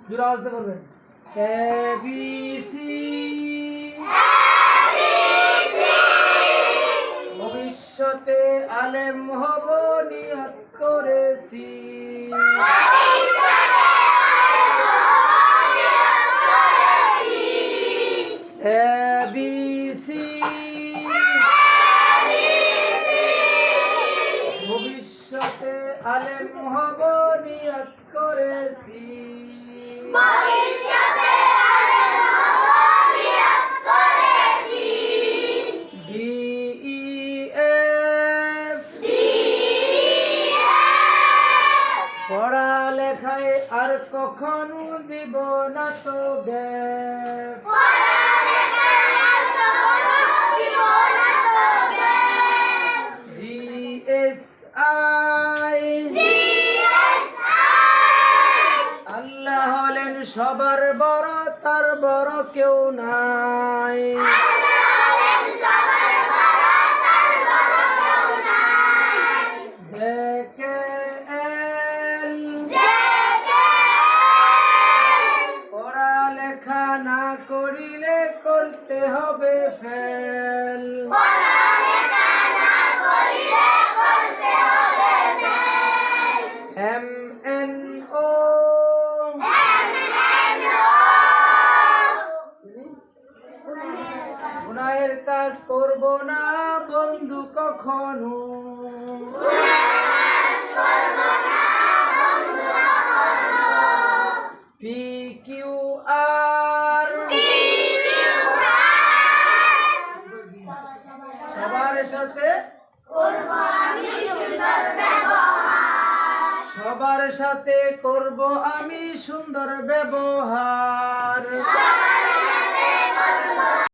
জোরে আওয়াজ দিয়ে বলবেন এ বি সি। ভবিষ্যতে আলেম হব নিয়ত করেছি। A B C. ভবিষ্যতে আলেম হব নিয়ত করেছি। পড়ালেখায় আর কখনো দিব না তো গ্যাপ। GSI আল্লাহ হলেন সবার বড়, তার বড় কেউ নাই। JKL পড়ালেখা না করিলে করতে হবে ফেল। MNO গুনাহের কাজ করব না বন্ধু কখনো। PQR সবার সাথে সবার সাথে করব আমি সুন্দর ব্যবহার।